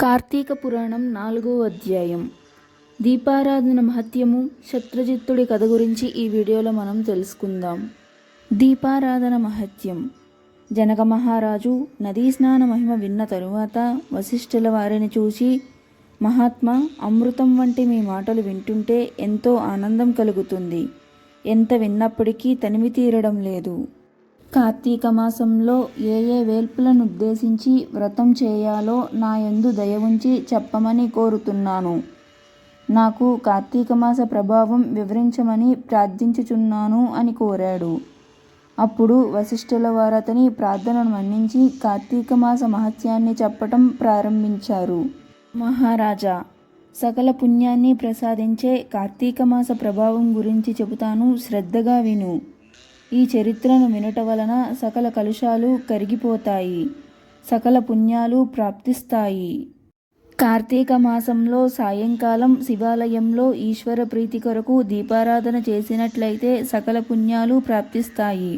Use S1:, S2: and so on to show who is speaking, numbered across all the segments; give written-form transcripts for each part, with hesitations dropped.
S1: కార్తీక పురాణం 4వ అధ్యాయం. దీపారాధన మహత్యము, శత్రుజిత్తుడి కథ గురించి ఈ వీడియోలో మనం తెలుసుకుందాం. దీపారాధన మహత్యం. జనక మహారాజు నదీ స్నాన మహిమ విన్న తరువాత వశిష్ఠుల వారిని చూసి, మహాత్మా, అమృతం వంటి మీ మాటలు వింటుంటే ఎంతో ఆనందం కలుగుతుంది. ఎంత విన్నప్పటికీ తనివి తీరడం లేదు. కార్తీక మాసంలో ఏ వేల్పులను ఉద్దేశించి వ్రతం చేయాలో నా యందు దయ ఉంచి చెప్పమని కోరుతున్నాను. నాకు కార్తీక మాస ప్రభావం వివరించమని ప్రార్థించుచున్నాను అని కోరాడు. అప్పుడు వశిష్ఠుల వారతని ప్రార్థనను మన్నించి కార్తీక మాస మహత్యాన్ని చెప్పటం ప్రారంభించారు. మహారాజా, సకల పుణ్యాన్ని ప్రసాదించే కార్తీక మాస ప్రభావం గురించి చెబుతాను, శ్రద్ధగా విను. ఈ చరిత్రను వినుట వలన సకల కలుషాలు కరిగిపోతాయి, సకల పుణ్యాలు ప్రాప్తిస్తాయి. కార్తీక మాసంలో సాయంకాలం శివాలయంలో ఈశ్వర ప్రీతి కొరకు దీపారాధన చేసినట్లయితే సకల పుణ్యాలు ప్రాప్తిస్తాయి.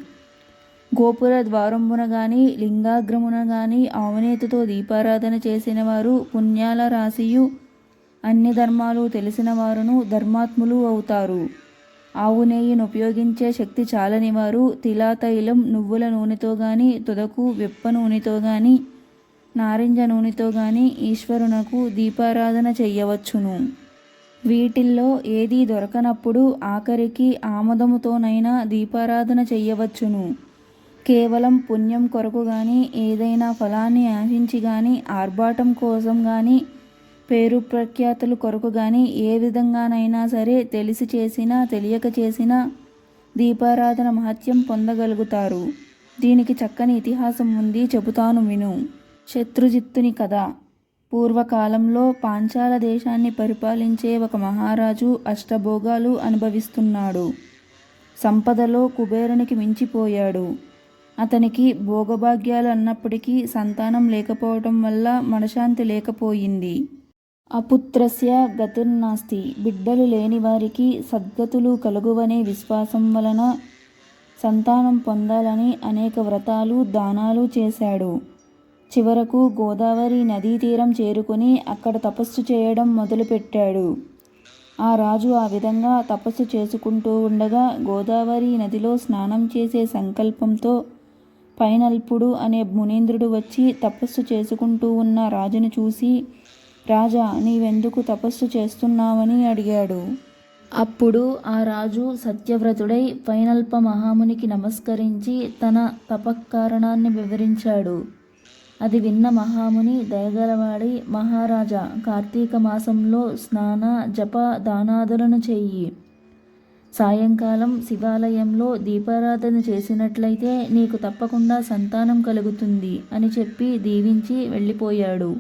S1: గోపుర ద్వారంబున గాని లింగాగ్రమున గాని ఆవునేతితో దీపారాధన చేసిన వారు పుణ్యాల రాశియు, అన్ని ధర్మాలు తెలిసిన వారును ధర్మాత్ములు అవుతారు. ఆవు నెయ్యిని ఉపయోగించే శక్తి చాలని వారు తిలాతైలం, నువ్వుల నూనెతో గాని, తుదకు విప్ప నూనెతో గాని, నారింజ నూనెతో గాని ఈశ్వరునకు దీపారాధన చెయ్యవచ్చును. వీటిల్లో ఏదీ దొరకనప్పుడు ఆఖరికి ఆమదముతోనైనా దీపారాధన చెయ్యవచ్చును. కేవలం పుణ్యం కొరకు గాని, ఏదైనా ఫలాన్ని ఆశించి గాని, ఆర్భాటం కోసం గాని, పేరు ప్రఖ్యాతులు కొరకు గాని ఏ విధంగానైనా సరే తెలిసి చేసినా తెలియక చేసినా దీపారాధన మహత్యం పొందగలుగుతారు. దీనికి చక్కని ఇతిహాసం ఉంది, చెబుతాను విను. శత్రుజిత్తుని కథ. పూర్వకాలంలో పాంచాల దేశాన్ని పరిపాలించే ఒక మహారాజు అష్టభోగాలు అనుభవిస్తున్నాడు. సంపదలో కుబేరునికి మించిపోయాడు. అతనికి భోగభాగ్యాలు అన్నప్పటికీ సంతానం లేకపోవటం వల్ల మనశ్శాంతి లేకపోయింది. అపుత్రస్య గతిర్నాస్తి. బిడ్డలు లేని వారికి సద్గతులు కలుగువనే విశ్వాసం వలన సంతానం పొందాలని అనేక వ్రతాలు దానాలు చేశాడు. చివరకు గోదావరి నదీ తీరం చేరుకుని అక్కడ తపస్సు చేయడం మొదలుపెట్టాడు. ఆ రాజు ఆ విధంగా తపస్సు చేసుకుంటూ ఉండగా గోదావరి నదిలో స్నానం చేసే సంకల్పంతో పైనల్పుడు అనే మునీంద్రుడు వచ్చి తపస్సు చేసుకుంటూ ఉన్న రాజును చూసి, రాజా, నీవెందుకు తపస్సు చేస్తున్నావని అడిగాడు. అప్పుడు ఆ రాజు సత్యవ్రతుడై పైనల్ప మహామునికి నమస్కరించి తన తపఃకారణాన్ని వివరించాడు. అది విన్న మహాముని దయగలవాడి, మహారాజా, కార్తీక మాసంలో స్నాన జప దానాదులను చెయ్యి. సాయంకాలం శివాలయంలో దీపారాధన చేసినట్లయితే నీకు తప్పకుండా సంతానం కలుగుతుంది అని చెప్పి దీవించి వెళ్ళిపోయాడు.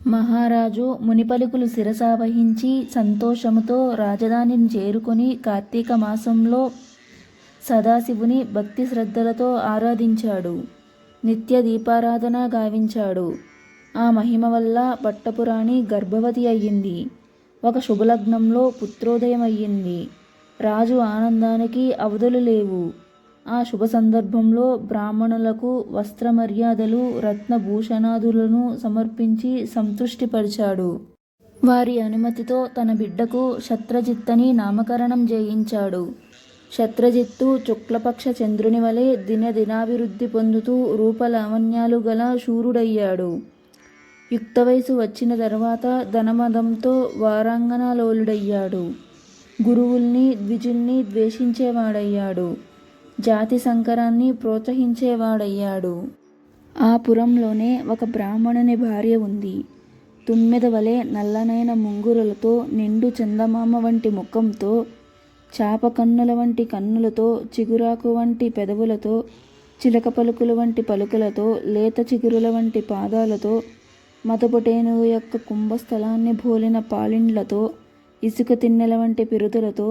S1: మహారాజు మునిపలుకులు శిరసావహించి సంతోషముతో రాజధానిని చేరుకొని కార్తీక మాసంలో సదాశివుని భక్తి శ్రద్ధలతో ఆరాధించాడు. నిత్య దీపారాధన గావించాడు. ఆ మహిమ వల్ల పట్టపురాణి గర్భవతి అయ్యింది. ఒక శుభలగ్నంలో పుత్రోదయం అయ్యింది. రాజు ఆనందానికి అవధులు లేవు. ఆ శుభ సందర్భంలో బ్రాహ్మణులకు వస్త్రమర్యాదలు, రత్నభూషణాదులను సమర్పించి సంతృష్టిపరిచాడు. వారి అనుమతితో తన బిడ్డకు శత్రుజిత్తని నామకరణం చేయించాడు. శత్రుజిత్తు శుక్లపక్ష చంద్రుని వలె దినాభివృద్ధి పొందుతూ రూపలావణ్యాలు గల శూరుడయ్యాడు. యుక్త వయసు వచ్చిన తర్వాత ధనమదంతో వారాంగణలోలుడయ్యాడు. గురువుల్ని ద్విజుల్ని ద్వేషించేవాడయ్యాడు. జాతి సంకరాన్ని ప్రోత్సహించేవాడయ్యాడు. ఆ పురంలోనే ఒక బ్రాహ్మణుని భార్య ఉంది. తుమ్మెద వలె నల్లనైన ముంగురులతో, నిండు చందమామ వంటి ముఖంతో, చాప కన్నుల వంటి కన్నులతో, చిగురాకు వంటి పెదవులతో, చిలక పలుకుల వంటి పలుకులతో, లేత చిగురుల వంటి పాదాలతో, మదపుటేనుగు యొక్క కుంభస్థలాన్ని భోలిన పాలిండ్లతో, ఇసుక తిన్నెల వంటి పిరుదులతో,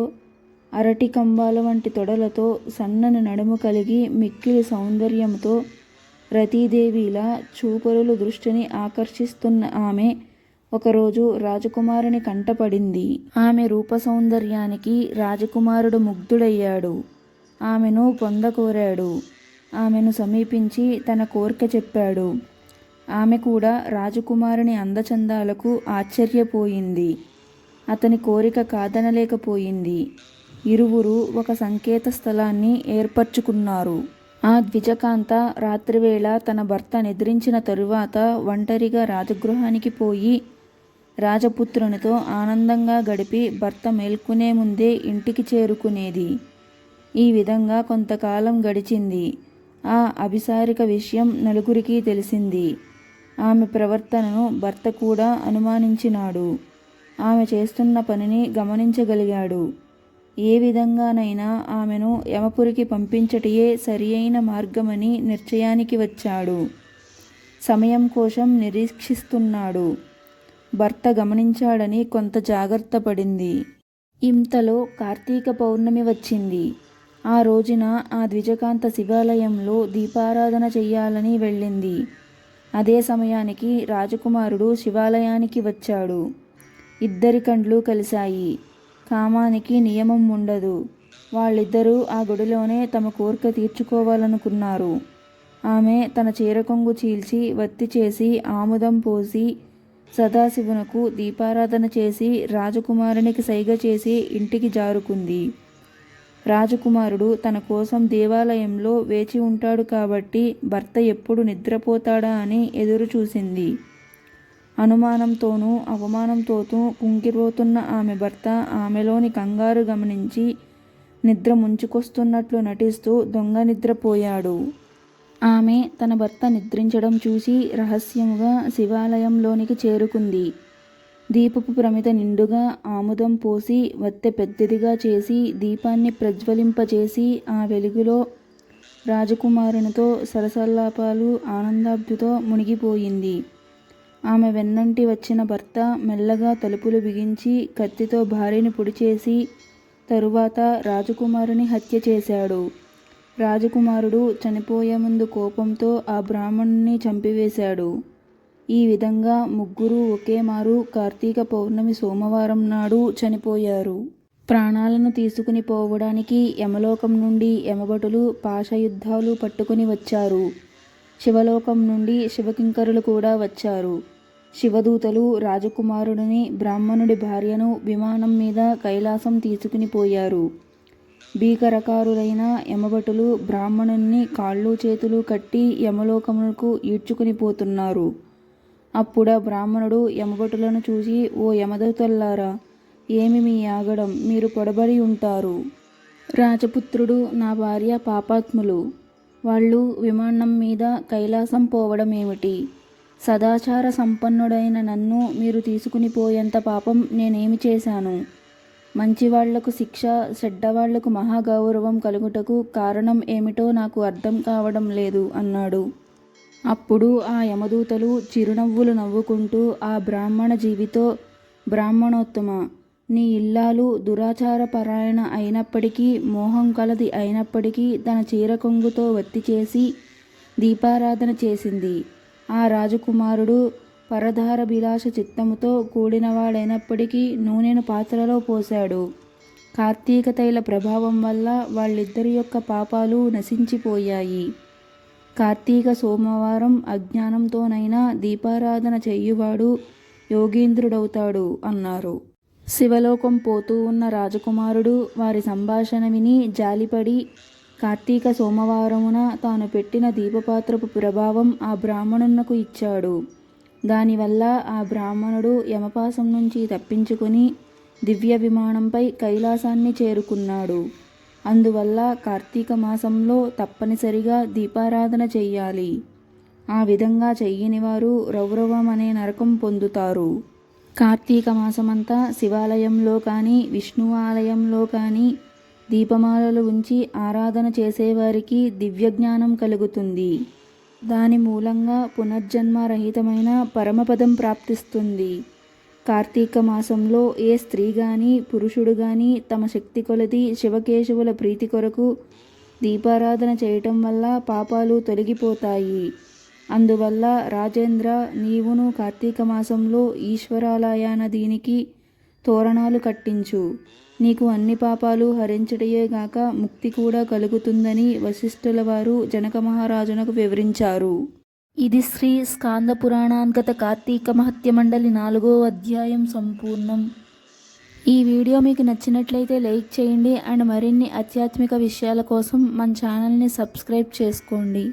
S1: అరటి కంబాల వంటి తొడలతో, సన్నని నడుము కలిగి మిక్కిలి సౌందర్యంతో, రతీదేవిలా చూపరుల దృష్టిని ఆకర్షిస్తున్న ఆమె ఒకరోజు రాజకుమారుని కంటపడింది. ఆమె రూప సౌందర్యానికి రాజకుమారుడు ముగ్ధుడయ్యాడు. ఆమెను పొందకోరాడు. ఆమెను సమీపించి తన కోరిక చెప్పాడు. ఆమె కూడా రాజకుమారుని అందచందాలకు ఆశ్చర్యపోయింది. అతని కోరిక కాదనలేకపోయింది. ఇరువురు ఒక సంకేత స్థలాన్ని ఏర్పరచుకున్నారు. ఆ ద్విజకాంత రాత్రివేళ తన భర్త నిద్రించిన తరువాత ఒంటరిగా రాజగృహానికి పోయి రాజపుత్రునితో ఆనందంగా గడిపి భర్త మేల్కొనే ముందే ఇంటికి చేరుకునేది. ఈ విధంగా కొంతకాలం గడిచింది. ఆ అభిసారిక విషయం నలుగురికి తెలిసింది. ఆమె ప్రవర్తనను భర్త కూడా అనుమానించినాడు. ఆమె చేస్తున్న పనిని గమనించగలిగాడు. ఏ విధంగానైనా ఆమెను యమపురికి పంపించటయే సరియైన మార్గమని నిశ్చయానికి వచ్చాడు. సమయం కోసం నిరీక్షిస్తున్నాడు. భర్త గమనించాడని కొంత జాగ్రత్త పడింది. ఇంతలో కార్తీక పౌర్ణమి వచ్చింది. ఆ రోజున ఆ ద్విజకాంత శివాలయంలో దీపారాధన చెయ్యాలని వెళ్ళింది. అదే సమయానికి రాజకుమారుడు శివాలయానికి వచ్చాడు. ఇద్దరి కండ్లు కలిశాయి. కామానికి నియమం ఉండదు. వాళ్ళిద్దరూ ఆ గుడిలోనే తమ కోరిక తీర్చుకోవాలనుకున్నారు. ఆమె తన చీరకొంగు చీల్చి వత్తి చేసి ఆముదం పోసి సదాశివునకు దీపారాధన చేసి రాజకుమారునికి సైగ చేసి ఇంటికి జారుకుంది. రాజకుమారుడు తన కోసం దేవాలయంలో వేచి ఉంటాడు కాబట్టి భర్త ఎప్పుడు నిద్రపోతాడా అని ఎదురు చూసింది. అనుమానంతోనూ అవమానంతోనూ కుంగిపోతున్న ఆమె భర్త ఆమెలోని కంగారు గమనించి నిద్ర ముంచుకొస్తున్నట్లు నటిస్తూ దొంగ నిద్రపోయాడు. ఆమె తన భర్త నిద్రించడం చూసి రహస్యముగా శివాలయంలోనికి చేరుకుంది. దీపపు ప్రమిద నిండుగా ఆముదం పోసి వత్తె పెద్దదిగా చేసి దీపాన్ని ప్రజ్వలింపచేసి ఆ వెలుగులో రాజకుమారునితో సరసల్లాపాలు ఆనందాబ్దితో మునిగిపోయింది. ఆమె వెన్నంటి వచ్చిన భర్త మెల్లగా తలుపులు బిగించి కత్తితో భార్యని పొడిచేసి తరువాత రాజకుమారుని హత్య చేశాడు. రాజకుమారుడు చనిపోయే ముందు కోపంతో ఆ బ్రాహ్మణుని చంపివేశాడు. ఈ విధంగా ముగ్గురు ఒకేమారు కార్తీక పౌర్ణమి సోమవారం నాడు చనిపోయారు. ప్రాణాలను తీసుకుని పోవడానికి యమలోకం నుండి యమభటులు పాశయుద్ధాలు పట్టుకుని వచ్చారు. శివలోకం నుండి శివకింకరులు కూడా వచ్చారు. శివదూతలు రాజకుమారుడిని బ్రాహ్మణుడి భార్యను విమానం మీద కైలాసం తీసుకుని పోయారు. భీకరకారులైన యమభటులు బ్రాహ్మణుని కాళ్ళు చేతులు కట్టి యమలోకమునకు ఈడ్చుకుని పోతున్నారు. అప్పుడా బ్రాహ్మణుడు యమభటులను చూసి, ఓ యమదూతల్లారా, ఏమి మీ ఆగడం, మీరు పొడబడి ఉంటారు. రాజపుత్రుడు నా భార్య పాపాత్ములు. వాళ్ళు విమానం మీద కైలాసం పోవడం ఏమిటి? సదాచార సంపన్నుడైన నన్ను మీరు తీసుకుని పోయేంత పాపం నేనేమి చేశాను? మంచివాళ్లకు శిక్ష, చెడ్డవాళ్లకు మహాగౌరవం కలుగుటకు కారణం ఏమిటో నాకు అర్థం కావడం లేదు అన్నాడు. అప్పుడు ఆ యమదూతలు చిరునవ్వులు నవ్వుకుంటూ ఆ బ్రాహ్మణ జీవితో, బ్రాహ్మణోత్తమ, నీ ఇల్లాలు దురాచార పరాయణ అయినప్పటికీ, మోహం కలది అయినప్పటికీ తన చీరకొంగుతో వత్తి చేసి దీపారాధన చేసింది. ఆ రాజకుమారుడు పరధార విలాస చిత్తముతో కూడినవాడైనప్పటికీ నూనెను పాత్రలో పోశాడు. కార్తీక తైల ప్రభావం వల్ల వాళ్ళిద్దరి యొక్క పాపాలు నశించిపోయాయి. కార్తీక సోమవారం అజ్ఞానంతోనైనా దీపారాధన చెయ్యువాడు యోగీంద్రుడవుతాడు అన్నారు. శివలోకం పోతూ ఉన్న రాజకుమారుడు వారి సంభాషణ విని జాలిపడి కార్తీక సోమవారమున తాను పెట్టిన దీపపాత్రపు ప్రభావం ఆ బ్రాహ్మణునకు ఇచ్చాడు. దానివల్ల ఆ బ్రాహ్మణుడు యమపాసం నుంచి తప్పించుకుని దివ్య విమానంపై కైలాసాన్ని చేరుకున్నాడు. అందువల్ల కార్తీక మాసంలో తప్పనిసరిగా దీపారాధన చెయ్యాలి. ఆ విధంగా చెయ్యని వారు రౌరవం అనే నరకం పొందుతారు. కార్తీక మాసమంతా శివాలయంలో కానీ విష్ణు ఆలయంలో కానీ దీపమాలలు ఉంచి ఆరాధన చేసేవారికి దివ్యజ్ఞానం కలుగుతుంది. దాని మూలంగా పునర్జన్మరహితమైన పరమపదం ప్రాప్తిస్తుంది. కార్తీక మాసంలో ఏ స్త్రీ గాని పురుషుడు గాని తమ శక్తి కొలది శివకేశవుల ప్రీతి కొరకు దీపారాధన చేయటం వల్ల పాపాలు తొలగిపోతాయి. అందువల్ల రాజేంద్ర, నీవును కార్తీక మాసంలో ఈశ్వరాలయాన దీనికి తోరణాలు కట్టించు. నీకు అన్ని పాపాలు హరించటయేగాక ముక్తి కూడా కలుగుతుందని వశిష్ఠుల వారు జనక మహారాజునకు వివరించారు. ఇది శ్రీ స్కాంద పురాణాంగత కార్తీక మహత్య మండలి 4వ అధ్యాయం సంపూర్ణం. ఈ వీడియో మీకు నచ్చినట్లయితే లైక్ చేయండి అండ్ మరిన్ని ఆధ్యాత్మిక విషయాల కోసం మన ఛానల్ని సబ్స్క్రైబ్ చేసుకోండి.